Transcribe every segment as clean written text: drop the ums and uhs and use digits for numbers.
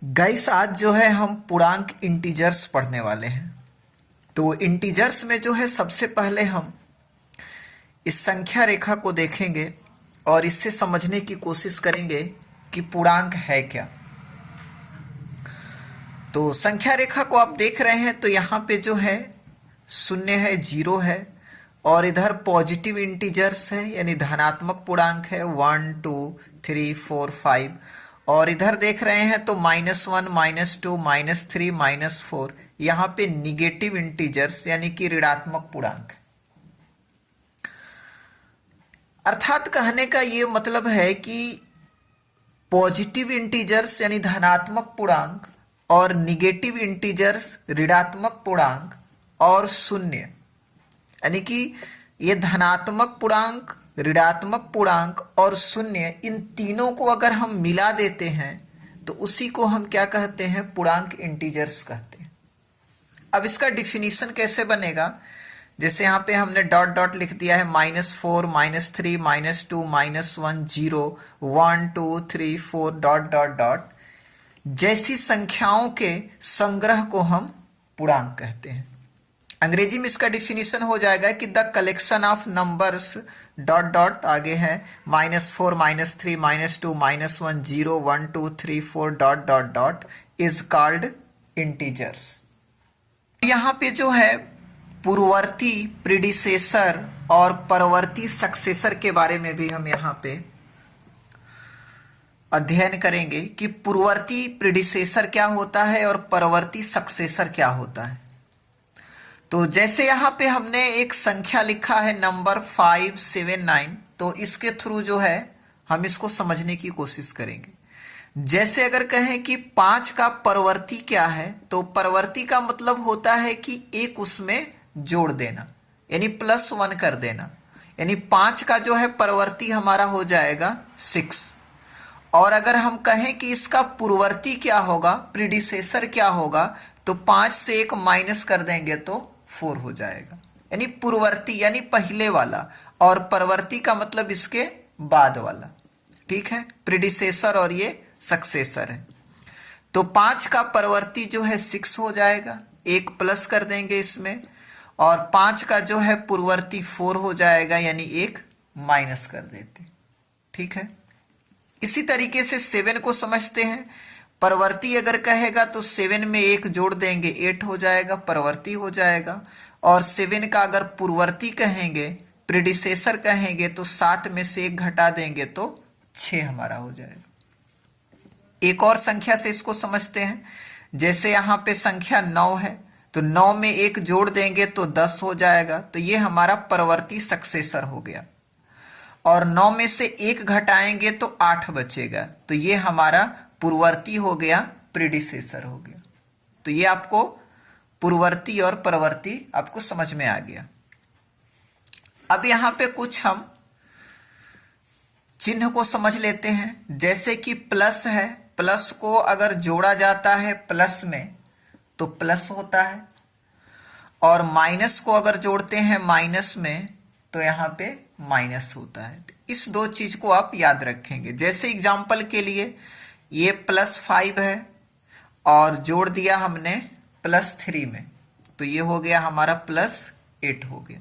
Guys आज जो है हम पूर्णांक इंटीजर्स पढ़ने वाले हैं। तो इंटीजर्स में जो है सबसे पहले हम इस संख्या रेखा को देखेंगे और इससे समझने की कोशिश करेंगे कि पूर्णांक है क्या। तो संख्या रेखा को आप देख रहे हैं तो यहाँ पे जो है शून्य है, जीरो है और इधर पॉजिटिव इंटीजर्स है यानी धनात्मक पूर्णांक है 1 2 3 4 5 और इधर देख रहे हैं तो -1 -2 -3 -4 यहाँ पे निगेटिव इंटीजर्स यानी कि ऋणात्मक पूर्णांक। अर्थात कहने का ये मतलब है कि पॉजिटिव इंटीजर्स यानी धनात्मक पूर्णांक और निगेटिव इंटीजर्स ऋणात्मक पूर्णांक और शून्य यानी कि ये धनात्मक पूर्णांक, ऋणात्मक पूर्णांक और शून्य, इन तीनों को अगर हम मिला देते हैं तो उसी को हम क्या कहते हैं, पूर्णांक इंटीजर्स कहते हैं। अब इसका डिफिनीशन कैसे बनेगा, जैसे यहाँ पे हमने डॉट डॉट लिख दिया है -4 -3 -2 -1 0 1 2 3 4 डॉट डॉट डॉट, जैसी संख्याओं के संग्रह को हम पूर्णांक कहते हैं। अंग्रेजी में इसका डिफिनीशन हो जाएगा कि the collection of numbers dot dot आगे है -4 -3 -2 -1 0 1 2 3 4 dot dot dot is called integers. यहाँ पे जो है पूर्ववर्ती प्रीडिसेसर और परवर्ती सक्सेसर के बारे में भी हम यहाँ पे अध्ययन करेंगे कि पूर्ववर्ती प्रीडिसेसर क्या होता है और परवर्ती सक्सेसर क्या होता है। तो जैसे यहाँ पे हमने एक संख्या लिखा है नंबर 579, तो इसके थ्रू जो है हम इसको समझने की कोशिश करेंगे। जैसे अगर कहें कि 5 का परवर्ती क्या है, तो परवर्ती का मतलब होता है कि एक उसमें जोड़ देना यानी +1 कर देना, यानी 5 का जो है परवर्ती हमारा हो जाएगा 6। और अगर हम कहें कि इसका पूर्ववर्ती क्या होगा, प्रीडिसेसर क्या होगा, तो 5 से 1 माइनस कर देंगे तो 4 हो जाएगा। यानी पूर्ववर्ती यानी पहले वाला और परवर्ती का मतलब इसके बाद वाला। ठीक है, प्रीडिसेसर और ये सक्सेसर है। तो 5 का परवर्ती जो है 6 हो जाएगा, 1 प्लस कर देंगे इसमें, और 5 का जो है पूर्ववर्ती 4 हो जाएगा यानी 1 माइनस कर देते। ठीक है, इसी तरीके से 7 को समझते हैं। परवर्ती अगर कहेगा तो 7 में 1 जोड़ देंगे 8 हो जाएगा, परवर्ती हो जाएगा। और 7 का अगर पूर्ववर्ती कहेंगे, प्रीडिसेसर कहेंगे, तो 7 में से 1 घटा देंगे तो 6 हमारा हो जाएगा। एक और संख्या से इसको समझते हैं। जैसे यहाँ पे संख्या 9 है, तो 9 में 1 जोड़ देंगे तो 10 हो जाएगा, तो ये हमारा परवर्ती सक्सेसर हो गया। और 9 में से 1 घटाएंगे तो 8 बचेगा, तो ये हमारा पूर्ववर्ती हो गया, प्रीडिसेसर हो गया। तो ये आपको पूर्ववर्ती और परवर्ती आपको समझ में आ गया। अब यहाँ पे कुछ हम चिन्ह को समझ लेते हैं। जैसे कि प्लस है, प्लस को अगर जोड़ा जाता है प्लस में तो प्लस होता है, और माइनस को अगर जोड़ते हैं माइनस में तो यहाँ पे माइनस होता है। इस दो चीज को आप याद रखेंगे। जैसे एग्जाम्पल के लिए ये +5 है और जोड़ दिया हमने +3 में, तो ये हो गया हमारा +8 हो गया।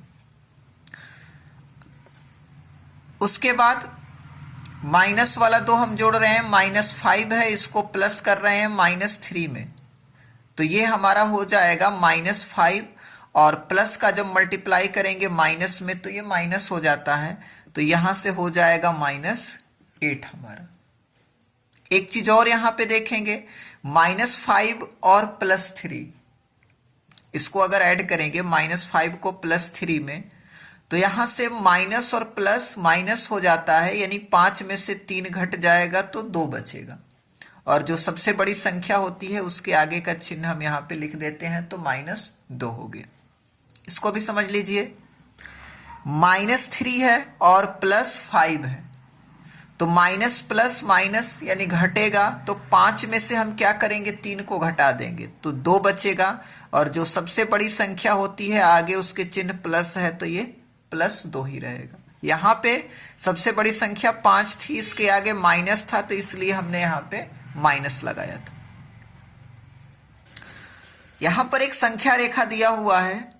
उसके बाद माइनस वाला 2 हम जोड़ रहे हैं, -5 है, इसको प्लस कर रहे हैं -3 में, तो ये हमारा हो जाएगा -5, और प्लस का जब मल्टीप्लाई करेंगे माइनस में तो ये माइनस हो जाता है, तो यहां से हो जाएगा -8 हमारा। एक चीज और यहां पे देखेंगे, -5 और +3, इसको अगर ऐड करेंगे -5 को +3 में, तो यहां से माइनस और प्लस माइनस हो जाता है, यानी 5 में से 3 घट जाएगा तो 2 बचेगा। और जो सबसे बड़ी संख्या होती है उसके आगे का चिन्ह हम यहाँ पे लिख देते हैं, तो -2 हो गया। इसको भी समझ लीजिए, -3 है और +5 है, तो माइनस प्लस माइनस यानी घटेगा, तो 5 में से हम क्या करेंगे, 3 को घटा देंगे तो 2 बचेगा। और जो सबसे बड़ी संख्या होती है आगे उसके चिन्ह प्लस है, तो ये +2 ही रहेगा। यहाँ पे सबसे बड़ी संख्या 5 थी, इसके आगे माइनस था, तो इसलिए हमने यहाँ पे माइनस लगाया था। यहां पर एक संख्या रेखा दिया हुआ है,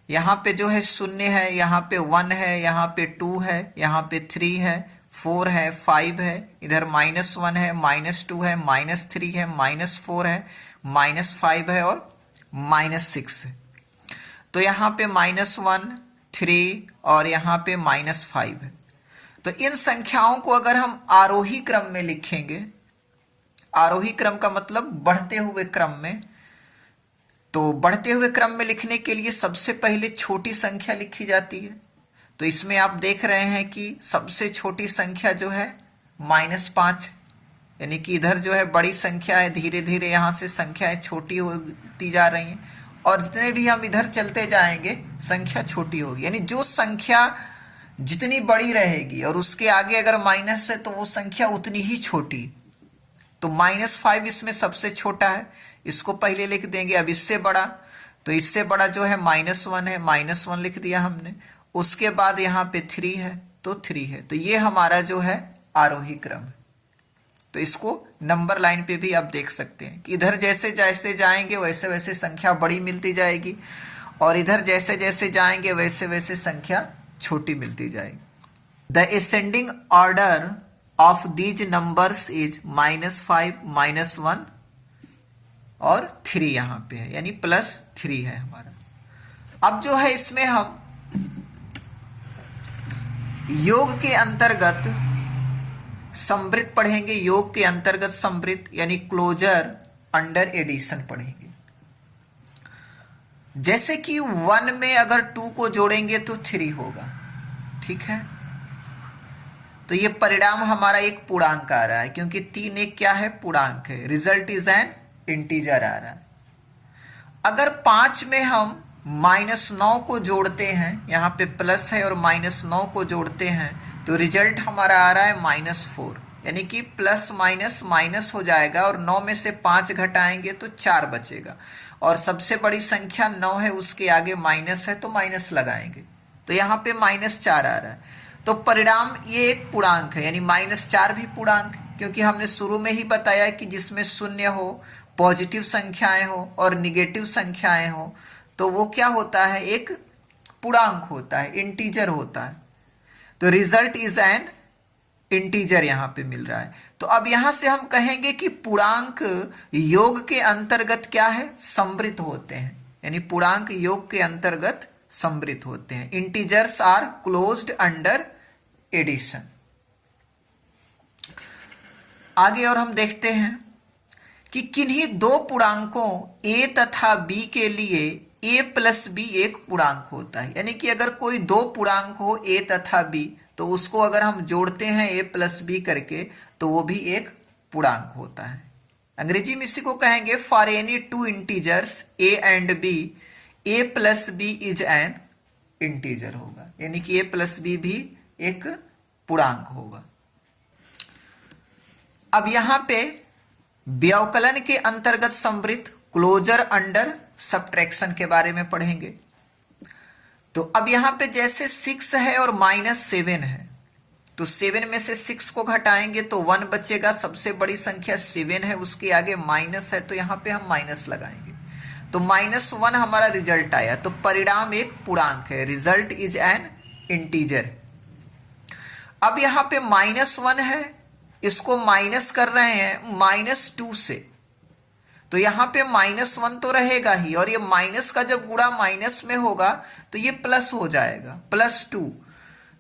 यहाँ पे जो है 0 है, यहाँ पे 1 है, यहाँ पे 2 है, यहाँ पे 3 है, 4 है, 5 है, इधर -1 है, -2 है, -3 है, -4 है, -5 है और -6 है। तो यहाँ पे -1, 3 और यहाँ पे -5 है। तो इन संख्याओं को अगर हम आरोही क्रम में लिखेंगे, आरोही क्रम का मतलब बढ़ते हुए क्रम में, तो बढ़ते हुए क्रम में लिखने के लिए सबसे पहले छोटी संख्या लिखी जाती है। तो इसमें आप देख रहे हैं कि सबसे छोटी संख्या जो है -5, यानी कि इधर जो है बड़ी संख्या है, धीरे धीरे यहाँ से संख्याएं छोटी होती जा रही हैं और जितने भी हम इधर चलते जाएंगे संख्या छोटी होगी, यानी जो संख्या जितनी बड़ी रहेगी और उसके आगे अगर माइनस है तो वो संख्या उतनी ही छोटी। तो -5 इसमें सबसे छोटा है, इसको पहले लिख देंगे। अब इससे बड़ा, तो इससे बड़ा जो है -1 है, -1 लिख दिया हमने। उसके बाद यहाँ पे 3 है तो 3 है। तो ये हमारा जो है आरोही क्रम है। तो इसको नंबर लाइन पे भी आप देख सकते हैं कि इधर जैसे जैसे जाएंगे वैसे वैसे संख्या बड़ी मिलती जाएगी और इधर जैसे जैसे जाएंगे वैसे वैसे संख्या छोटी मिलती जाएगी। The ascending order of these numbers is -5, -1 और 3 यहाँ पे है, यानी +3 है हमारा। अब जो है इसमें हम योग के अंतर्गत समवृत्त पढ़ेंगे, योग के अंतर्गत समवृत्त यानी क्लोजर अंडर एडिशन पढ़ेंगे। जैसे कि 1 में अगर 2 को जोड़ेंगे तो 3 होगा, ठीक है। तो ये परिणाम हमारा एक पूर्णांक आ रहा है, क्योंकि 3 एक क्या है, पूर्णांक है। रिजल्ट इज एन इंटीजर आ रहा है। अगर 5 में हम -9 को जोड़ते हैं, यहाँ पे प्लस है और -9 को जोड़ते हैं तो रिजल्ट हमारा आ रहा है -4, यानी कि प्लस माइनस माइनस हो जाएगा और 9 में से 5 घटाएंगे तो 4 बचेगा और सबसे बड़ी संख्या 9 है, उसके आगे माइनस है तो माइनस लगाएंगे, तो यहाँ पे -4 आ रहा है। तो परिणाम ये एक पूर्णांक है, यानी -4 भी पूर्णांक, क्योंकि हमने शुरू में ही बताया कि जिसमें शून्य हो, पॉजिटिव संख्याएं हो और निगेटिव संख्याएं हो तो वो क्या होता है, एक पूर्णांक होता है, इंटीजर होता है। तो रिजल्ट इज एन इंटीजर यहाँ पे मिल रहा है। तो अब यहाँ से हम कहेंगे कि पूर्णांक योग के अंतर्गत क्या है, समवृत्त होते हैं, यानी पूर्णांक योग के अंतर्गत समवृत्त होते हैं। Integers are closed under addition. आगे और हम देखते हैं कि किन्हीं दो पूर्णांकों a तथा b के लिए a प्लस b एक पूर्णांक होता है, यानी कि अगर कोई दो पूर्णांक हो a तथा b तो उसको अगर हम जोड़ते हैं a प्लस b करके तो वो भी एक पूर्णांक होता है। अंग्रेजी में इसी को कहेंगे for any two integers a and b a plus b is an integer होगा, यानी कि a प्लस b भी एक पूर्णांक होगा। अब यहाँ पे व्यवकलन के अंतर्गत समवृत्त क्लोजर अंडर सब्ट्रैक्शन के बारे में पढ़ेंगे। तो अब यहाँ पे जैसे 6 है और -7 है, तो 7 में से 6 को घटाएंगे तो 1 बचेगा। सबसे बड़ी संख्या 7 है, उसके आगे माइनस है तो यहाँ पे हम माइनस लगाएंगे, तो -1 हमारा रिजल्ट आया। तो परिणाम एक पूर्णांक है, रिजल्ट इज एन इंटीजर। अब यहाँ पे -1 है, इसको माइनस कर रहे हैं -2 से, तो यहाँ पे -1 तो रहेगा ही और ये माइनस का जब गुणा माइनस में होगा तो ये प्लस हो जाएगा, +2।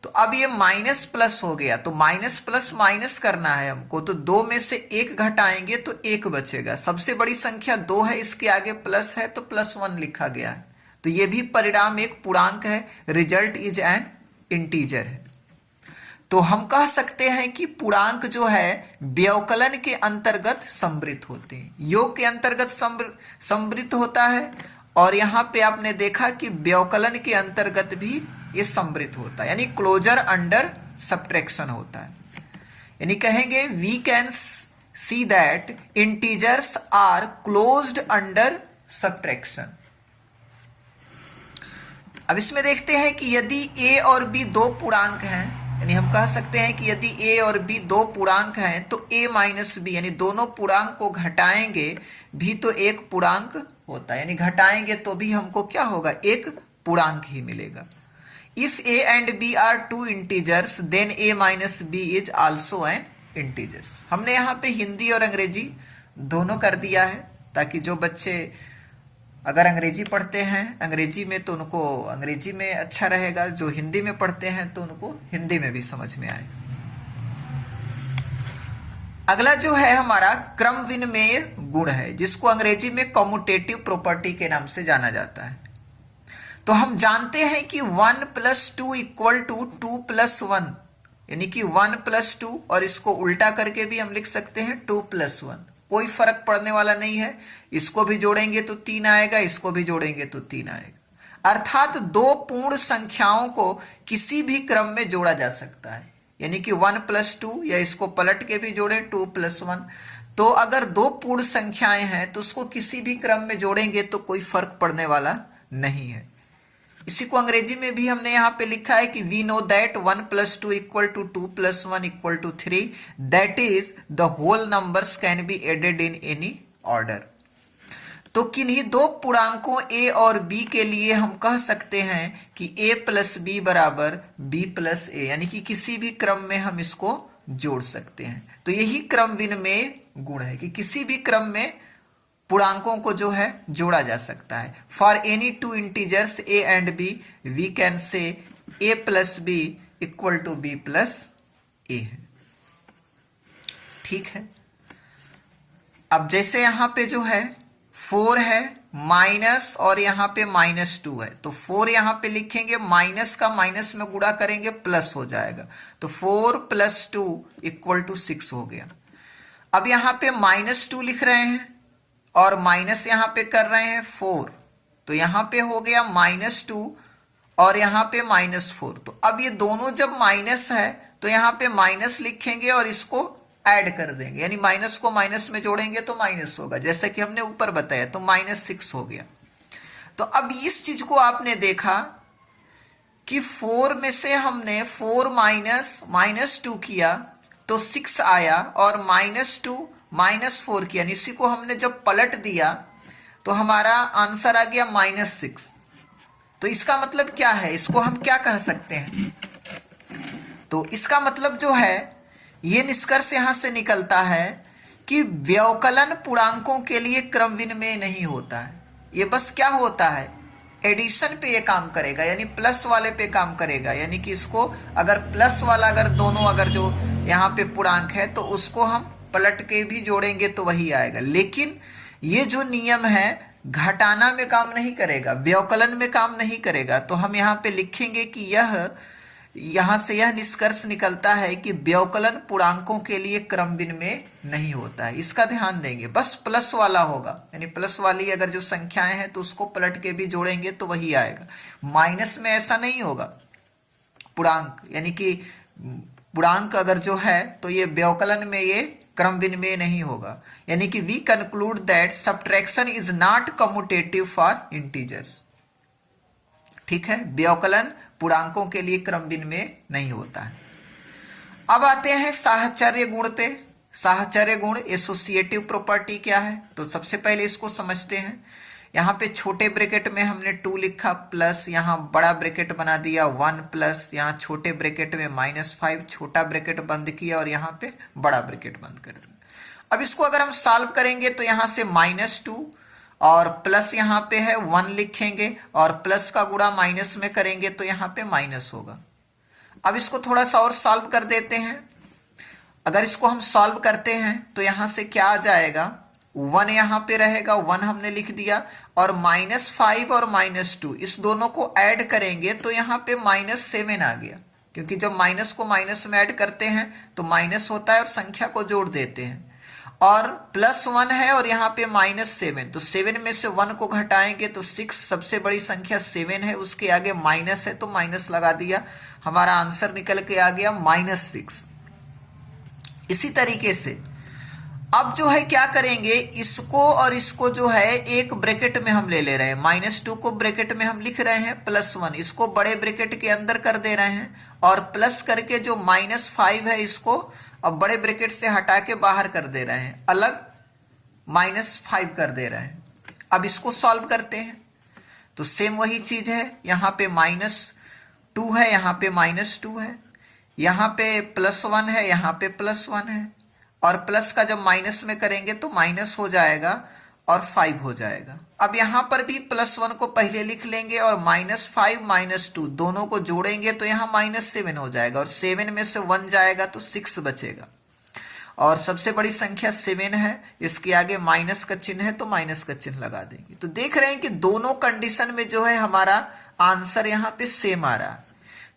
तो अब ये माइनस प्लस हो गया, तो माइनस प्लस माइनस करना है हमको, तो 2 में से 1 घटाएंगे तो 1 बचेगा। सबसे बड़ी संख्या 2 है, इसके आगे प्लस है तो +1 लिखा गया है, तो ये भी परिणाम एक पूर्णांक है, रिजल्ट इज एन इंटीजर है। तो हम कह सकते हैं कि पूर्णांक जो है व्यवकलन के अंतर्गत समवृत्त होते हैं, योग के अंतर्गत समवृत्त होता है और यहाँ पे आपने देखा कि व्यवकलन के अंतर्गत भी ये समवृत्त होता है, यानी क्लोजर अंडर सब्ट्रैक्शन होता है। यानी कहेंगे we can see that integers are closed under subtraction. अब इसमें देखते हैं कि यदि a और b दो पूर्णांक हैं, यानी हम कह सकते हैं कि यदि a और b दो पूर्णांक हैं तो a माइनस b, यानी दोनों पूर्णांक को घटाएंगे भी तो एक पूर्णांक होता है, यानी घटाएंगे तो भी हमको क्या होगा, एक पूर्णांक ही मिलेगा। If a and b are two integers then a minus b is also an integers. हमने यहाँ पे हिंदी और अंग्रेजी दोनों कर दिया है, ताकि जो बच्चे अगर अंग्रेजी पढ़ते हैं अंग्रेजी में तो उनको अंग्रेजी में अच्छा रहेगा, जो हिंदी में पढ़ते हैं तो उनको हिंदी में भी समझ में आए। अगला जो है हमारा क्रम विनिमेय गुण है, जिसको अंग्रेजी में कम्यूटेटिव प्रॉपर्टी के नाम से जाना जाता है। तो हम जानते हैं कि 1 + 2 = 2 + 1, यानी कि 1 + 2, और इसको उल्टा करके भी हम लिख सकते हैं 2 + 1। कोई फर्क पड़ने वाला नहीं है, इसको भी जोड़ेंगे तो 3 आएगा, इसको भी जोड़ेंगे तो 3 आएगा। अर्थात दो पूर्ण संख्याओं को किसी भी क्रम में जोड़ा जा सकता है, यानी कि 1 + 2, या इसको पलट के भी जोड़ें 2 + 1। तो अगर दो पूर्ण संख्याएं हैं तो उसको किसी भी क्रम में जोड़ेंगे तो कोई फर्क पड़ने वाला नहीं है। इसी को अंग्रेजी में भी हमने यहाँ पे लिखा है कि we know that 1 + 2 = 2 + 1 = 3, that is the whole numbers can be added in any order. तो किन्हीं दो पूर्णांकों a और b के लिए हम कह सकते हैं कि a + b = b + a, यानी कि किसी भी क्रम में हम इसको जोड़ सकते हैं। तो यही क्रम विनिमेय गुण है कि किसी भी क्रम में पूर्णांकों को जो है जोड़ा जा सकता है। For any two integers a and b we can say a + b = b + a है। ठीक है, अब जैसे यहां पे जो है 4 है माइनस और यहाँ पे -2 है, तो 4 यहाँ पे लिखेंगे, माइनस का माइनस में गुणा करेंगे प्लस हो जाएगा, तो 4 + 2 = 6 हो गया। अब यहाँ पे -2 लिख रहे हैं और माइनस यहाँ पे कर रहे हैं 4, तो यहाँ पे हो गया -2 और यहाँ पे -4। तो अब ये दोनों जब माइनस है तो यहाँ पे माइनस लिखेंगे और इसको ऐड कर देंगे, यानी माइनस को माइनस में जोड़ेंगे तो माइनस होगा, जैसा कि हमने ऊपर बताया, तो -6 हो गया। तो अब इस चीज को आपने देखा कि 4 में से हमने 4 -2 किया तो 6 आया, और -2 -4 किया, इसी को हमने जब पलट दिया तो हमारा आंसर आ गया -6। तो इसका मतलब क्या है, इसको हम क्या कह सकते हैं, तो इसका मतलब जो है, ये निष्कर्ष यहां से निकलता है कि व्यवकलन पूर्णांकों के लिए क्रम विनिमेय नहीं होता है। ये बस क्या होता है, एडिशन पे ये काम करेगा, यानी प्लस वाले पे काम करेगा, यानी कि इसको अगर प्लस वाला अगर दोनों अगर जो यहाँ पे पूर्णांक है तो उसको हम पलट के भी जोड़ेंगे तो वही आएगा। लेकिन ये जो नियम है घटाना में काम नहीं करेगा, व्यवकलन में काम नहीं करेगा। तो हम यहाँ पे लिखेंगे कि यहाँ से यह निष्कर्ष निकलता है कि व्यवकलन पूर्णांकों के लिए क्रम विनिमेय नहीं होता है। इसका ध्यान देंगे, बस प्लस वाला होगा, यानी प्लस वाली अगर जो संख्याएं हैं तो उसको पलट के भी जोड़ेंगे तो वही आएगा। माइनस में ऐसा नहीं होगा, पूर्णांक यानी कि पूर्णांक अगर जो है तो ये व्यवकलन में ये क्रम विनिमेय नहीं होगा। यानी कि we conclude that subtraction is not commutative for integers. ठीक है, व्यवकलन पूर्णांकों के लिए क्रम विनिमेय नहीं होता है। अब आते हैं साहचर्य गुण पे। साहचर्य गुण एसोसिएटिव प्रॉपर्टी क्या है, तो सबसे पहले इसको समझते हैं। यहाँ पे छोटे ब्रैकेट में हमने 2 लिखा, प्लस यहाँ बड़ा ब्रैकेट बना दिया 1, प्लस यहाँ छोटे ब्रैकेट में -5, छोटा ब्रैकेट बंद किया और यहाँ पे बड़ा ब्रैकेट बंद कर दिया। अब इसको अगर हम सॉल्व करेंगे तो यहाँ से -2 और प्लस यहाँ पे है 1 लिखेंगे और प्लस का गुणा माइनस में करेंगे तो यहाँ पे माइनस होगा। अब इसको थोड़ा सा और सॉल्व कर देते हैं। अगर इसको हम सॉल्व करते हैं तो यहाँ से क्या आ जाएगा, 1 यहाँ पे रहेगा, 1 हमने लिख दिया, और -5 और -2 इस दोनों को ऐड करेंगे तो यहाँ पे -7 आ गया, क्योंकि जब माइनस को माइनस में ऐड करते हैं तो माइनस होता है और संख्या को जोड़ देते हैं। और +1 है और यहाँ पे -7, तो 7 में से 1 को घटाएंगे तो 6, सबसे बड़ी संख्या 7 है, उसके आगे माइनस है तो माइनस लगा दिया, हमारा आंसर निकल के आ गया -6। इसी तरीके से अब जो है क्या करेंगे, इसको और इसको जो है एक ब्रैकेट में हम ले रहे हैं, -2 को ब्रैकेट में हम लिख रहे हैं, +1 इसको बड़े ब्रैकेट के अंदर कर दे रहे हैं, और प्लस करके जो -5 है इसको अब बड़े ब्रैकेट से हटा के बाहर कर दे रहे हैं, अलग -5 कर दे रहे हैं। अब इसको सॉल्व करते हैं तो सेम वही चीज है, यहाँ पे -2 है, यहाँ पे -2 है, यहाँ पे +1 है, यहाँ पे +1 है, और प्लस का जब माइनस में करेंगे तो माइनस हो जाएगा और 5 हो जाएगा। अब यहाँ पर भी +1 को पहले लिख लेंगे और -5 -2 दोनों को जोड़ेंगे तो यहाँ -7 हो जाएगा, और 7 में से 1 जाएगा तो 6 बचेगा, और सबसे बड़ी संख्या 7 है, इसके आगे माइनस का चिन्ह है तो माइनस का चिन्ह लगा देंगे। तो देख रहे हैं कि दोनों कंडीशन में जो है हमारा आंसर यहाँ पे सेम आ रहा है।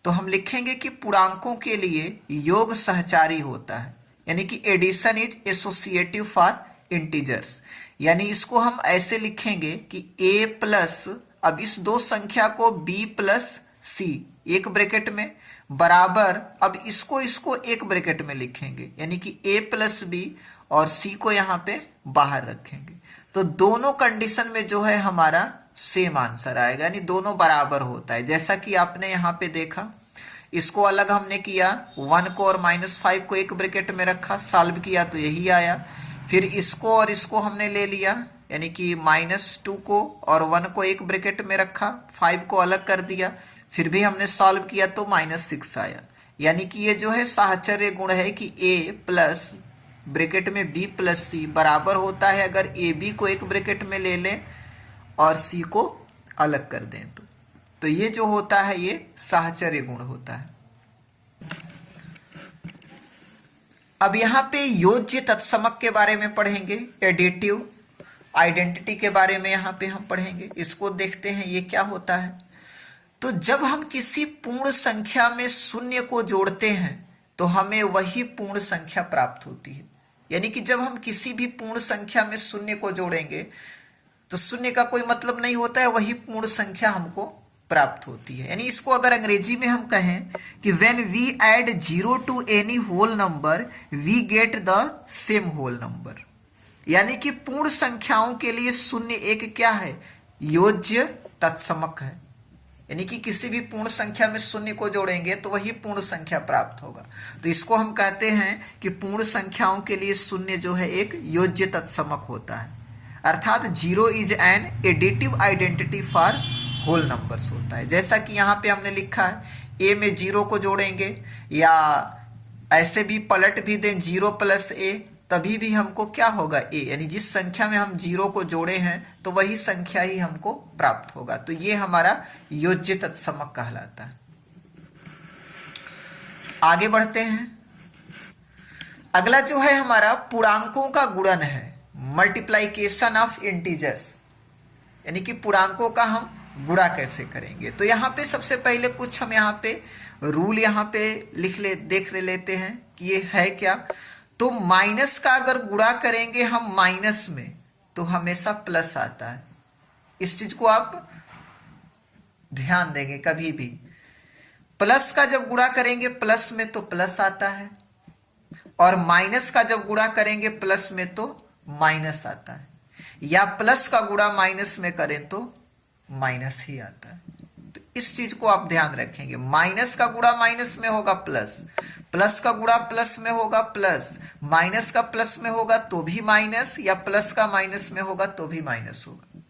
तो हम लिखेंगे कि पूर्णांकों के लिए योग सहचारी होता है, यानी कि addition is associative for integers. यानी इसको हम ऐसे लिखेंगे कि a प्लस, अब इस दो संख्या को b प्लस सी एक ब्रैकेट में बराबर, अब इसको एक ब्रैकेट में लिखेंगे, यानी कि a प्लस बी और c को यहाँ पे बाहर रखेंगे। तो दोनों कंडीशन में जो है हमारा सेम आंसर आएगा, यानी दोनों बराबर होता है। जैसा कि आपने यहाँ पे देखा, इसको अलग हमने किया, 1 को और -5 को एक ब्रैकेट में रखा, सॉल्व किया तो यही आया। फिर इसको और इसको हमने ले लिया, यानी कि -2 को और 1 को एक ब्रैकेट में रखा, 5 को अलग कर दिया, फिर भी हमने सॉल्व किया तो -6 आया। यानी कि ये जो है साहचर्य गुण है कि a प्लस ब्रैकेट में b प्लस सी बराबर होता है अगर ए बी को एक ब्रैकेट में ले लें और c को अलग कर दें तो ये जो होता है ये साहचर्य गुण होता है। अब यहाँ पे योज्य तत्समक के बारे में पढ़ेंगे, एडिटिव आइडेंटिटी के बारे में यहाँ पे हम पढ़ेंगे। इसको देखते हैं ये क्या होता है। तो जब हम किसी पूर्ण संख्या में शून्य को जोड़ते हैं तो हमें वही पूर्ण संख्या प्राप्त होती है। यानी कि जब हम किसी भी पूर्ण संख्या में शून्य को जोड़ेंगे तो शून्य का कोई मतलब नहीं होता है, वही पूर्ण संख्या हमको प्राप्त होती है। यानी इसको अगर अंग्रेजी में हम कहें कि when we add 0 to any whole number we get the same whole number. यानी कि पूर्ण संख्याओं के लिए शून्य एक क्या है, योज्य तत्समक है। यानी कि किसी भी पूर्ण संख्या में शून्य को जोड़ेंगे तो वही पूर्ण संख्या प्राप्त होगा। तो इसको हम कहते हैं कि पूर्ण संख्याओं के लिए शून्य जो है एक योज्य तत्समक होता है, अर्थात 0 is an additive identity for whole numbers होता है। जैसा कि यहाँ पे हमने लिखा है, a में 0 को जोड़ेंगे या ऐसे भी पलट भी दें 0 प्लस a, तभी भी हमको क्या होगा a, यानी जिस संख्या में हम 0 को जोड़े हैं तो वही संख्या ही हमको प्राप्त होगा। तो ये हमारा योज्य तत्समक कहलाता है। आगे बढ़ते हैं। अगला जो है हमारा पूर्णांकों का गुणन है, मल्टीप्लाइकेशन ऑफ इंटीजर्स। यानी कि पूर्णांकों का हम गुणा कैसे करेंगे। तो यहाँ पे सबसे पहले कुछ हम यहाँ पे रूल यहाँ पे देख लेते हैं कि ये है क्या। तो माइनस का अगर गुणा करेंगे हम माइनस में तो हमेशा प्लस आता है। इस चीज को आप ध्यान देंगे, कभी भी प्लस का जब गुणा करेंगे प्लस में तो प्लस आता है, और माइनस का जब गुणा करेंगे प्लस में तो माइनस आता है, या प्लस का गुणा माइनस में करें तो माइनस ही आता है। तो इस चीज को आप ध्यान रखेंगे, माइनस का गुणा माइनस में होगा प्लस, प्लस का गुणा प्लस में होगा प्लस, माइनस का प्लस में होगा तो भी माइनस, या प्लस का माइनस में होगा तो भी माइनस होगा।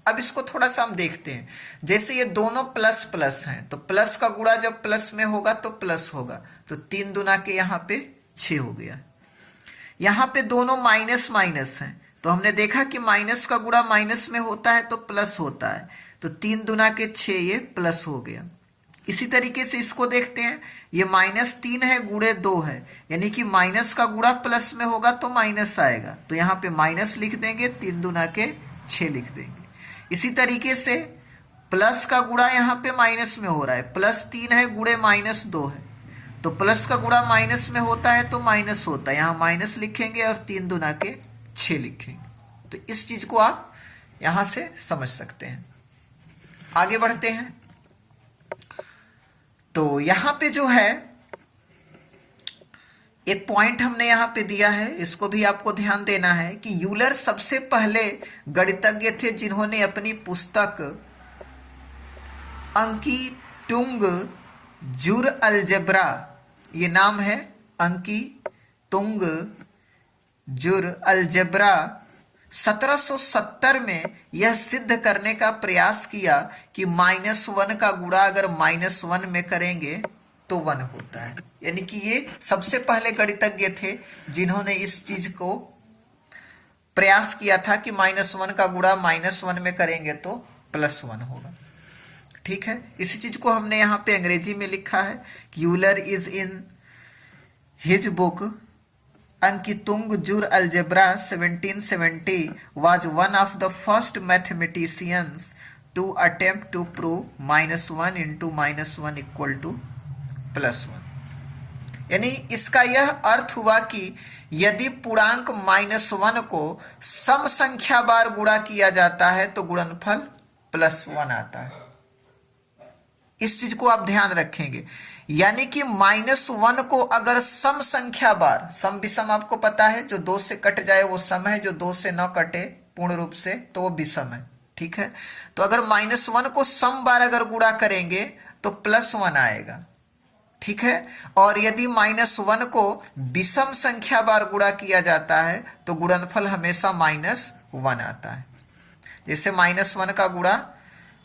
अब इसको थोड़ा सा हम देखते हैं। जैसे ये दोनों प्लस प्लस हैं तो प्लस का गुणा जब प्लस में होगा तो प्लस होगा, तो 3 दूना के यहाँ पे 6 हो गया। यहाँ पे दोनों माइनस माइनस हैं तो हमने देखा कि माइनस का गुणा माइनस में होता है तो प्लस होता है, तो 3 दूना के 6 ये प्लस हो गया। इसी तरीके से इसको देखते हैं, ये -3 है गुणे 2 है, यानी कि माइनस का गुणा प्लस में होगा तो माइनस आएगा, तो यहाँ पे माइनस लिख देंगे, 3 दूना के 6 लिख देंगे। इसी तरीके से प्लस का गुणा यहाँ पे माइनस में हो रहा है, +3 है गुणे -2 है, तो प्लस का गुणा माइनस में होता है तो माइनस होता है, यहाँ माइनस लिखेंगे और 3 दूना के 6 लिखेंगे। तो इस चीज को आप यहां से समझ सकते हैं। आगे बढ़ते हैं। तो यहां पे जो है एक पॉइंट हमने यहां पे दिया है, इसको भी आपको ध्यान देना है कि यूलर सबसे पहले गणितज्ञ थे जिन्होंने अपनी पुस्तक अंकी टुंग जुर अलजेब्रा, ये नाम है अंकी तुंग जुर अलजेब्रा, 1770 में यह सिद्ध करने का प्रयास किया कि -1 का गुणा अगर -1 में करेंगे तो 1 होता है। यानी कि ये सबसे पहले गणितज्ञ थे जिन्होंने इस चीज को प्रयास किया था कि -1 का गुणा -1 में करेंगे तो +1 होगा। ठीक है, इसी चीज को हमने यहाँ पे अंग्रेजी में लिखा है कि Euler is in his book अंकितुंग जुर algebra 1770 was one of the first mathematicians to attempt to prove -1 into -1 equal to +1। यानी इसका यह अर्थ हुआ कि यदि पूर्णांक -1 को सम संख्या बार गुणा किया जाता है तो गुणनफल +1 आता है। इस चीज को आप ध्यान रखेंगे, यानी कि -1 को अगर सम संख्या बार, सम विषम आपको पता है, जो 2 से कट जाए वो सम है, जो 2 से न कटे पूर्ण रूप से तो वो विषम है। ठीक है, तो अगर -1 को सम बार अगर गुणा करेंगे तो +1 आएगा। ठीक है, और यदि -1 को विषम संख्या बार गुणा किया जाता है तो गुणनफल हमेशा -1 आता है। जैसे -1 का गुणा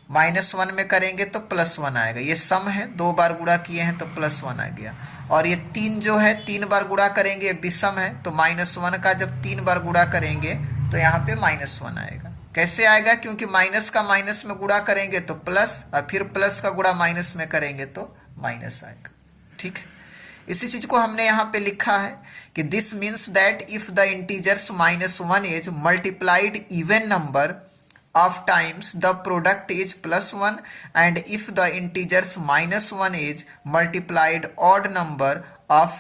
-1 में करेंगे तो +1 आएगा, ये सम है, 2 बार गुणा किए हैं तो +1 आ गया। और ये 3 जो है 3 बार गुणा करेंगे, विषम है, तो -1 का जब 3 बार गुणा करेंगे तो यहाँ पे -1 आएगा। कैसे आएगा? क्योंकि माइनस का माइनस में गुणा करेंगे तो प्लस, और फिर प्लस का गुणा माइनस में करेंगे तो माइनस आएगा। ठीक है, इसी चीज को हमने यहाँ पे लिखा है कि this means that if the integers -1 is multiplied even number of times the product is +1, and if the integers -1 is multiplied odd number of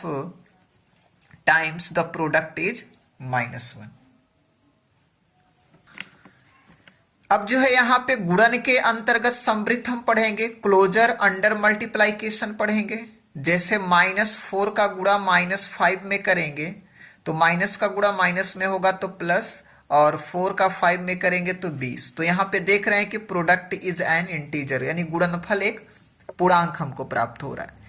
times the product is -1। अब जो है यहाँ पे गुणन के अंतर्गत समृद्ध हम पढ़ेंगे, क्लोजर अंडर मल्टीप्लाइकेशन पढ़ेंगे। जैसे -4 का गुणा -5 में करेंगे तो माइनस का गुणा माइनस में होगा तो प्लस, और 4 का 5 में करेंगे तो 20। तो यहाँ पे देख रहे हैं कि प्रोडक्ट इज एन इंटीजर, यानी गुणनफल एक पूर्णांक हमको प्राप्त हो रहा है।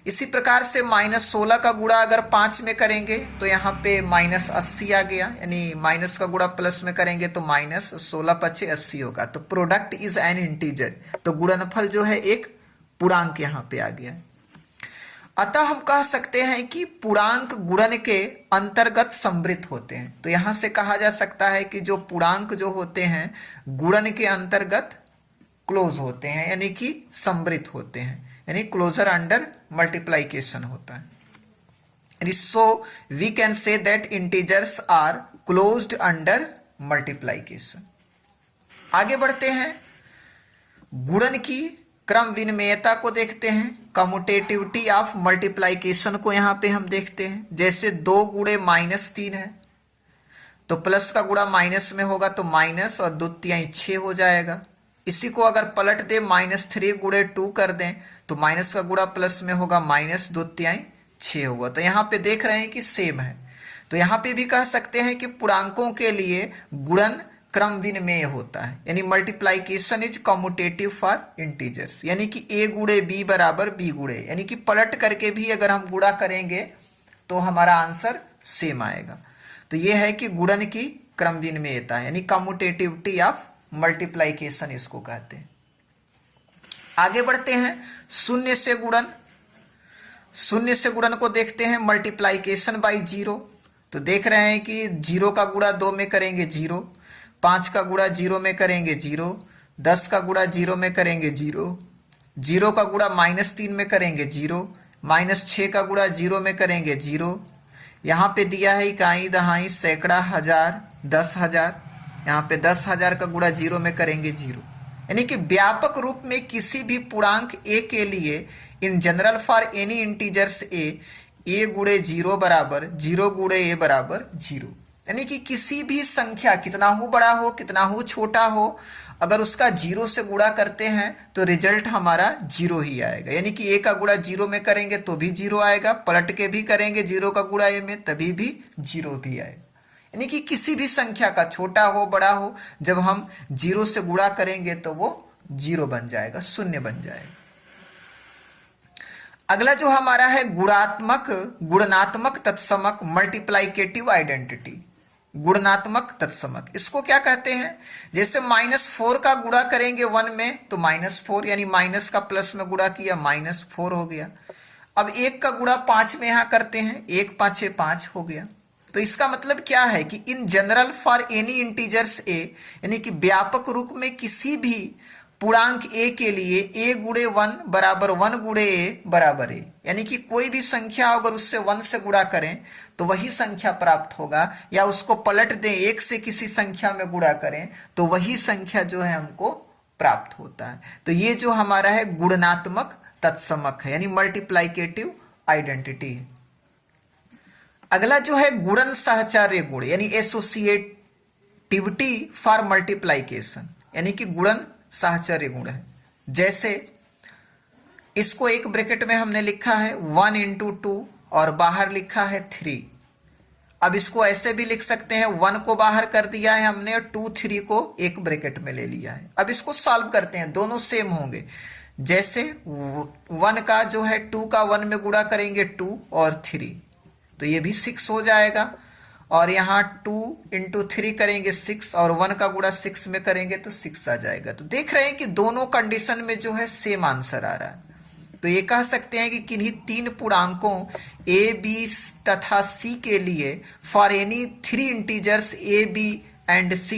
इसी प्रकार से -16 का गुणा अगर 5 में करेंगे तो यहाँ पे -80 आ गया, यानी माइनस का गुणा प्लस में करेंगे तो -16×5=80 होगा। तो प्रोडक्ट इज एन इंटीजर, तो गुणनफल जो है एक पूर्णांक यहाँ पे आ गया। अतः हम कह सकते हैं कि पूर्णांक गुणन के अंतर्गत समृद्ध होते हैं। तो यहां से कहा जा सकता है कि जो पूर्णांक जो होते हैं गुणन के अंतर्गत क्लोज होते हैं, यानी कि समृद्ध होते हैं, यानी क्लोजर अंडर मल्टीप्लाइकेशन होता है। So we can say that integers are closed under multiplication. आगे बढ़ते हैं, गुणन की क्रम विनिमेयता को देखते हैं, कम्यूटेटिविटी ऑफ मल्टीप्लाइकेशन को यहाँ पे हम देखते हैं। जैसे 2 गुणे -3 है तो प्लस का गुणा माइनस में होगा तो माइनस, और 2 तिहाई 6 हो जाएगा। इसी को अगर पलट दे -3 गुणे 2 कर दें तो माइनस का गुणा प्लस में होगा माइनस, 2 तिहाई 6 होगा। तो यहाँ पे देख रहे हैं कि सेम है। तो यहाँ पे भी कह सकते हैं कि पूर्णांकों के लिए गुणन क्रम विनिमेय होता है, यानी multiplication is commutative for integers, यानी कि a गुणे b बराबर b गुणे, यानी कि पलट करके भी अगर हम गुणा करेंगे तो हमारा आंसर सेम आएगा। तो ये है कि गुणन की क्रम विनिमेयता, यानी कम्यूटेटिविटी ऑफ मल्टीप्लाइकेशन इसको कहते हैं। आगे बढ़ते हैं, शून्य से गुणन। शून्य से गुणन को देखते हैं, मल्टीप्लाइकेशन बाई 0। तो देख रहे हैं कि 0 का गुणा 2 में करेंगे 0, 5 का गुणा 0 में करेंगे 0, 10 का गुणा 0 में करेंगे 0, 0 का गुणा -3 में करेंगे 0, -6 का गुणा 0 में करेंगे 0। यहाँ पे दिया है इकाई, दहाई, सैकड़ा, हजार, 10,000, यहाँ पे 10,000 का गुणा 0 में करेंगे 0। यानी कि व्यापक रूप में किसी भी पूर्णांक a के लिए इन general for any integers a गुणे 0 बराबर 0 गुणे a बराबर 0। यानी कि किसी भी संख्या, कितना हो बड़ा हो कितना हो छोटा हो, अगर उसका 0 से गुणा करते हैं तो रिजल्ट हमारा 0 ही आएगा। यानी कि a का गुणा 0 में करेंगे तो भी 0 आएगा, पलट के भी करेंगे 0 का गुणा a में तभी भी 0 भी आएगा। यानी कि किसी भी संख्या का, छोटा हो बड़ा हो, जब हम 0 से गुणा करेंगे तो वो 0 बन जाएगा, शून्य बन जाएगा। अगला जो हमारा है गुणात्मक, गुणनात्मक तत्समक, मल्टीप्लाइकेटिव आइडेंटिटी। गुणनात्मक तत्समक। इसको क्या कहते हैं, जैसे -4 का गुणा करेंगे 1 में तो -4, यानी माइनस का प्लस में गुणा किया -4 हो गया। अब 1 का गुणा 5 में यहां करते हैं, 1 5 5 हो गया। तो इसका मतलब क्या है कि in general for any integers A, यानी कि व्यापक रूप में किसी भी पूर्णांक a के लिए a गुणे 1 बराबर 1 गुणे a बराबर a, यानी कि कोई भी संख्या अगर उससे 1 से गुणा करें तो वही संख्या प्राप्त होगा, या उसको पलट दें 1 से किसी संख्या में गुणा करें तो वही संख्या जो है हमको प्राप्त होता है। तो ये जो हमारा है गुणनात्मक तत्समक है, यानी मल्टीप्लाइकेटिव आइडेंटिटी है। अगला जो है गुणन सहचार्य गुण, यानी एसोसिएटिविटी फॉर मल्टीप्लाइकेशन, यानी कि गुणन सहचर्य गुण है। जैसे इसको एक ब्रैकेट में हमने लिखा है 1 × 2 और बाहर लिखा है 3। अब इसको ऐसे भी लिख सकते हैं, 1 को बाहर कर दिया है हमने और 2 3 को एक ब्रैकेट में ले लिया है। अब इसको सॉल्व करते हैं, दोनों सेम होंगे। जैसे 1 का जो है 2 का 1 में गुणा करेंगे 2 और 3, तो ये भी 6 हो जाएगा। और यहाँ 2 × 3 करेंगे 6 और 1 का गुणा 6 में करेंगे तो 6 आ जाएगा। तो देख रहे हैं कि दोनों कंडीशन में जो है सेम आंसर आ रहा है। तो ये कह सकते हैं कि किन्हीं 3 पूर्णांकों a b तथा c के लिए for any 3 integers a b and c,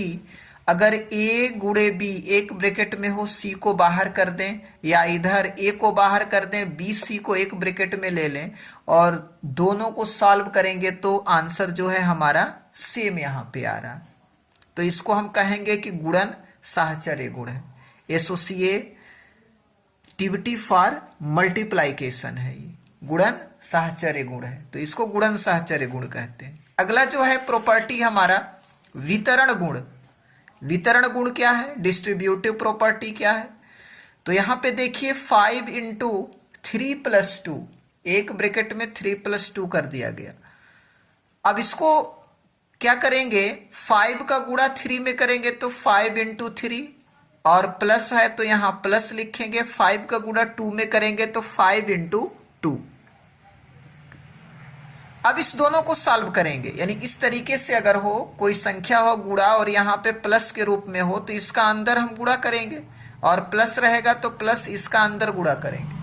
अगर a गुणे b एक ब्रैकेट में हो, c को बाहर कर दें, या इधर a को बाहर कर दें, b c को एक ब्रैकेट में ले लें और दोनों को सॉल्व करेंगे तो आंसर जो है हमारा सेम यहाँ पे आ रहा है। तो इसको हम कहेंगे कि गुणन साहचर्य गुण है, एसोसिएटिविटी फॉर मल्टीप्लाइकेशन है, ये गुणन साहचर्य गुण है। तो इसको गुणन साहचर्य गुण कहते हैं। अगला जो है प्रॉपर्टी हमारा वितरण गुण। वितरण गुण क्या है, डिस्ट्रीब्यूटिव प्रॉपर्टी क्या है। तो यहाँ पे देखिए 5 × 3 + 2, एक ब्रैकेट में 3 + 2 कर दिया गया। अब इसको क्या करेंगे, 5 का गुणा 3 में करेंगे तो 5 × 3 और प्लस है तो यहाँ प्लस लिखेंगे, 5 का गुणा 2 में करेंगे तो 5 × 2। अब इस दोनों को सॉल्व करेंगे, यानी इस तरीके से अगर हो कोई संख्या हो गुणा और यहाँ पे प्लस के रूप में हो तो इसका अंदर हम गुणा करेंगे और प्लस रहेगा तो प्लस इसका अंदर गुणा करेंगे।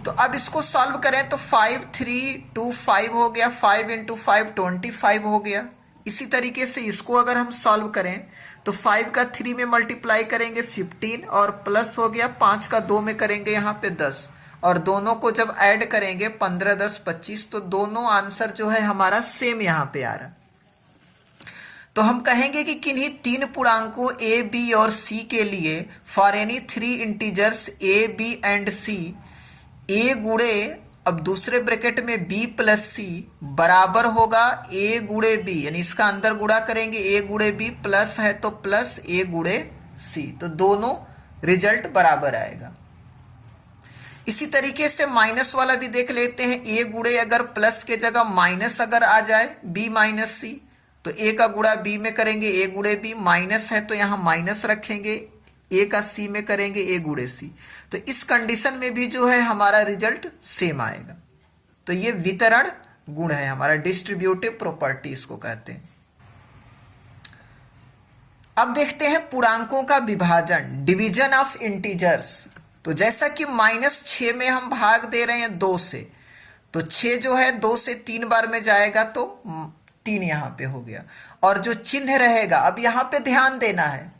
तो अब इसको सॉल्व करें तो 5 3 2 5 हो गया, 5 × 5 25 हो गया। इसी तरीके से इसको अगर हम सॉल्व करें तो 5 का 3 में मल्टीप्लाई करेंगे 15 और प्लस हो गया 5 का 2 में करेंगे यहाँ पे 10 और दोनों को जब ऐड करेंगे 15 10 25, तो दोनों आंसर जो है हमारा सेम यहाँ पे आ रहा। तो हम कहेंगे कि किन्हीं 3 पूर्णांकों a b और c के लिए for any 3 integers a b and c, a गुणे अब दूसरे ब्रैकेट में b + c बराबर होगा a गुणे b, यानी इसका अंदर गुणा करेंगे a गुणे b, प्लस है तो प्लस a गुणे c, तो दोनों रिजल्ट बराबर आएगा। इसी तरीके से माइनस वाला भी देख लेते हैं, a गुणे अगर प्लस के जगह माइनस अगर आ जाए b - c, तो a का गुणा b में करेंगे a गुणे b, माइनस है तो यहाँ माइनस रखेंगे, a का c में करेंगे a गुणे c, तो इस कंडीशन में भी जो है हमारा रिजल्ट सेम आएगा। तो ये वितरण गुण है हमारा, डिस्ट्रीब्यूटिव प्रॉपर्टी इसको कहते हैं। अब देखते हैं पूर्णांकों का विभाजन, डिवीजन ऑफ इंटीजर्स। तो जैसा कि -6 में हम भाग दे रहे हैं 2 से, तो 6 जो है 2 से 3 बार में जाएगा तो 3 यहाँ पे हो गया, और जो चिन्ह रहेगा अब यहाँ पे ध्यान देना है।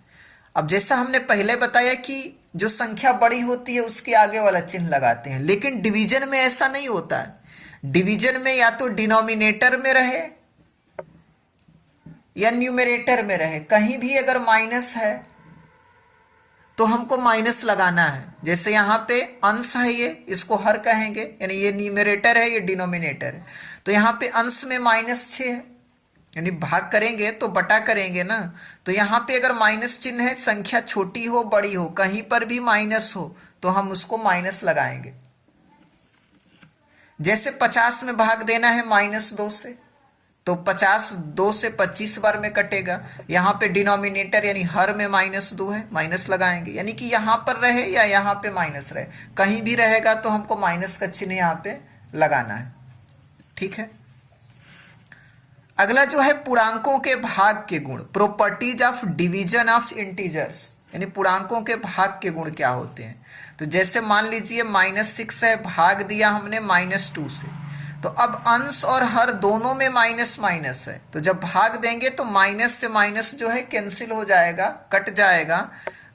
अब जैसा हमने पहले बताया कि जो संख्या बड़ी होती है उसके आगे वाला चिन्ह लगाते हैं, लेकिन डिवीजन में ऐसा नहीं होता है। डिवीजन में या तो डिनोमिनेटर में रहे या न्यूमरेटर में रहे, कहीं भी अगर माइनस है तो हमको माइनस लगाना है। जैसे यहाँ पे अंश है, ये इसको हर कहेंगे, यानी ये न्यूमरेटर है ये डिनोमिनेटर है, तो यहाँ पे अंश में -6 है, यानी भाग करेंगे तो बटा करेंगे ना, तो यहाँ पे अगर माइनस चिन्ह है, संख्या छोटी हो बड़ी हो कहीं पर भी माइनस हो तो हम उसको माइनस लगाएंगे। जैसे 50 में भाग देना है -2 से, तो 50 2 से 25 बार में कटेगा, यहाँ पे डिनोमिनेटर यानी हर में -2 है, माइनस लगाएंगे, यानी कि यहाँ पर रहे या यहाँ पे माइनस रहे, कहीं भी रहेगा तो हमको माइनस का चिन्ह यहाँ पे लगाना है। ठीक है। अगला जो है पूर्णांकों के भाग के गुण, properties of division of integers, यानी पूर्णांकों के भाग के गुण क्या होते हैं। तो जैसे मान लीजिए -6 है, भाग दिया हमने -2 से, तो अब अंश और हर दोनों में माइनस माइनस है, तो जब भाग देंगे तो माइनस से माइनस जो है कैंसिल हो जाएगा, कट जाएगा,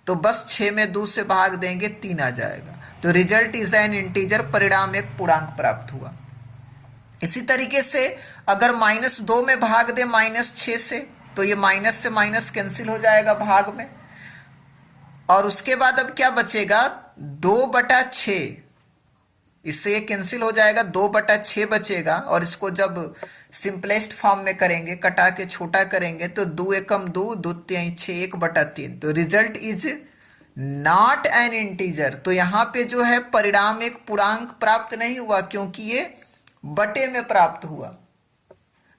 तो बस 6 में 2 से भाग देंगे 3 आ जाएगा, तो रिजल्ट इज एन इंटीजर, परिणाम एक पूर्णांक प्राप्त हुआ। इसी तरीके से अगर -2 में भाग दे -6 से, तो ये माइनस से माइनस कैंसिल हो जाएगा भाग में, और उसके बाद अब क्या बचेगा 2/6, इससे ये कैंसिल हो जाएगा, 2/6 बचेगा, और इसको जब सिंपलेस्ट फॉर्म में करेंगे, कटा के छोटा करेंगे, तो 2 एकम 2, 2 3 6, 1/3, तो result is not an integer. तो यहाँ पे जो है परिणाम एक पूर्णांक प्राप्त नहीं हुआ, क्योंकि ये बटे में प्राप्त हुआ,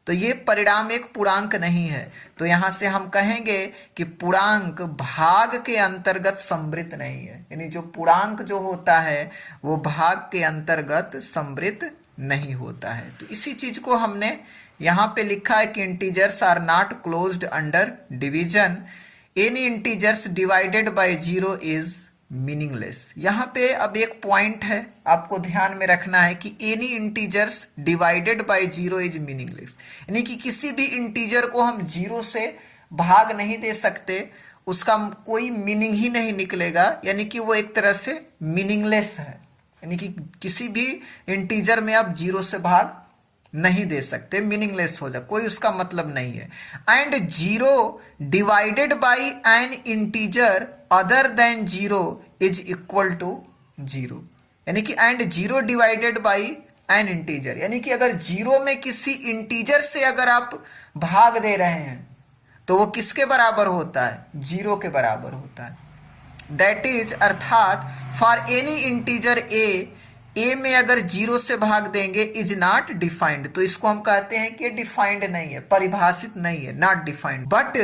तो ये परिणाम एक पूर्णांक नहीं है। तो यहां से हम कहेंगे कि पूर्णांक भाग के अंतर्गत सम्मिलित नहीं है, यानी जो पूर्णांक जो होता है वो भाग के अंतर्गत सम्मिलित नहीं होता है। तो इसी चीज को हमने यहां पे लिखा है कि integers are not closed under division, any integers divided by 0 is meaningless. यहाँ पे अब एक पॉइंट है आपको ध्यान में रखना है कि any integers divided by 0 is meaningless, यानी कि किसी भी इंटीजर को हम 0 से भाग नहीं दे सकते, उसका कोई मीनिंग ही नहीं निकलेगा, यानी कि वो एक तरह से मीनिंगलेस है, यानी कि किसी भी इंटीजर में आप 0 से भाग नहीं दे सकते, मीनिंगलेस हो जाए, कोई उसका मतलब नहीं है। And 0 divided by an integer other than 0 is equal to 0, यानी कि and 0 divided by an integer, यानी कि अगर 0 में किसी इंटीजर से अगर आप भाग दे रहे हैं तो वो किसके बराबर होता है, 0 के बराबर होता है। दैट इज अर्थात फॉर एनी इंटीजर ए में अगर 0 से भाग देंगे इज नॉट डिफाइंड, तो इसको हम कहते हैं कि डिफाइंड नहीं है, परिभाषित नहीं है, नॉट डिफाइंड। बट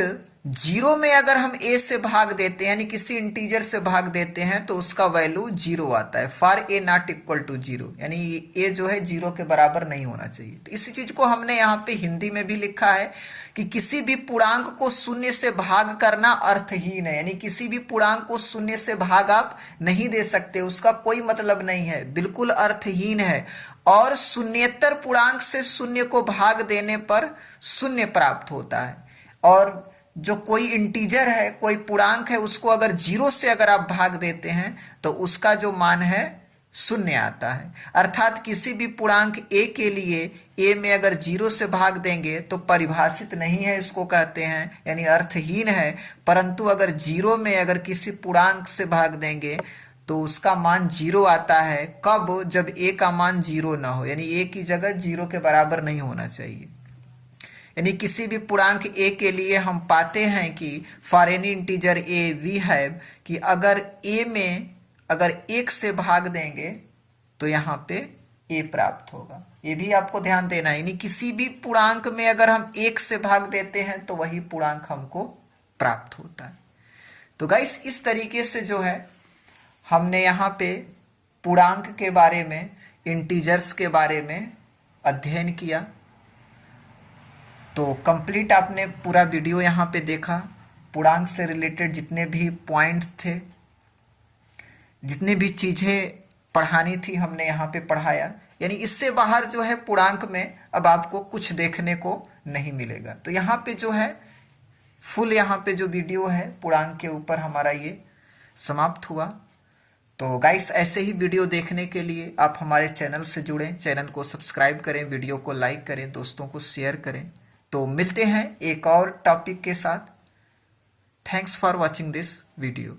0 में अगर हम ए से भाग देते हैं, यानी किसी इंटीजर से भाग देते हैं, तो उसका वैल्यू 0 आता है, for a not equal to 0, यानी ए जो है 0 के बराबर नहीं होना चाहिए। तो इसी चीज को हमने यहाँ पे हिंदी में भी लिखा है कि किसी भी पूर्णांक को 0 से भाग करना अर्थहीन है, यानी किसी भी पूर्णांक को 0 से भाग आप नहीं दे सकते, उसका कोई मतलब नहीं है, बिल्कुल अर्थहीन है, और शून्येतर पूर्णांक से 0 को भाग देने पर 0 प्राप्त होता है, और जो कोई इंटीजर है, कोई पूर्णांक है, उसको अगर 0 से अगर आप भाग देते हैं तो उसका जो मान है 0 आता है। अर्थात किसी भी पूर्णांक a के लिए a में अगर 0 से भाग देंगे तो परिभाषित नहीं है, इसको कहते हैं, यानी अर्थहीन है। परंतु अगर 0 में अगर किसी पूर्णांक से भाग देंगे तो उसका मान 0 आता है, कब, जब a का मान 0 ना हो, यानी a की जगह 0 के बराबर नहीं होना चाहिए। यानी किसी भी पूर्णांक a के लिए हम पाते हैं कि for any integer a we have कि अगर a में अगर 1 से भाग देंगे तो यहाँ पे a प्राप्त होगा, ये भी आपको ध्यान देना है। यानी किसी भी पूर्णांक में अगर हम 1 से भाग देते हैं तो वही पूर्णांक हमको प्राप्त होता है। तो गाइस इस तरीके से जो है हमने यहाँ पे पूर्णांक के बारे में, इंटीजर्स के बारे में अध्ययन किया। तो कंप्लीट आपने पूरा वीडियो यहाँ पे देखा, पूर्णांक से रिलेटेड जितने भी पॉइंट्स थे, जितनी भी चीज़ें पढ़ानी थी हमने यहाँ पे पढ़ाया, यानी इससे बाहर जो है पूर्णांक में अब आपको कुछ देखने को नहीं मिलेगा। तो यहाँ पे जो है फुल यहाँ पे जो वीडियो है पूर्णांक के ऊपर हमारा ये समाप्त हुआ। तो गाइस ऐसे ही वीडियो देखने के लिए आप हमारे चैनल से जुड़ें, चैनल को सब्सक्राइब करें, वीडियो को लाइक करें, दोस्तों को शेयर करें। तो मिलते हैं एक और टॉपिक के साथ। Thanks for watching this video.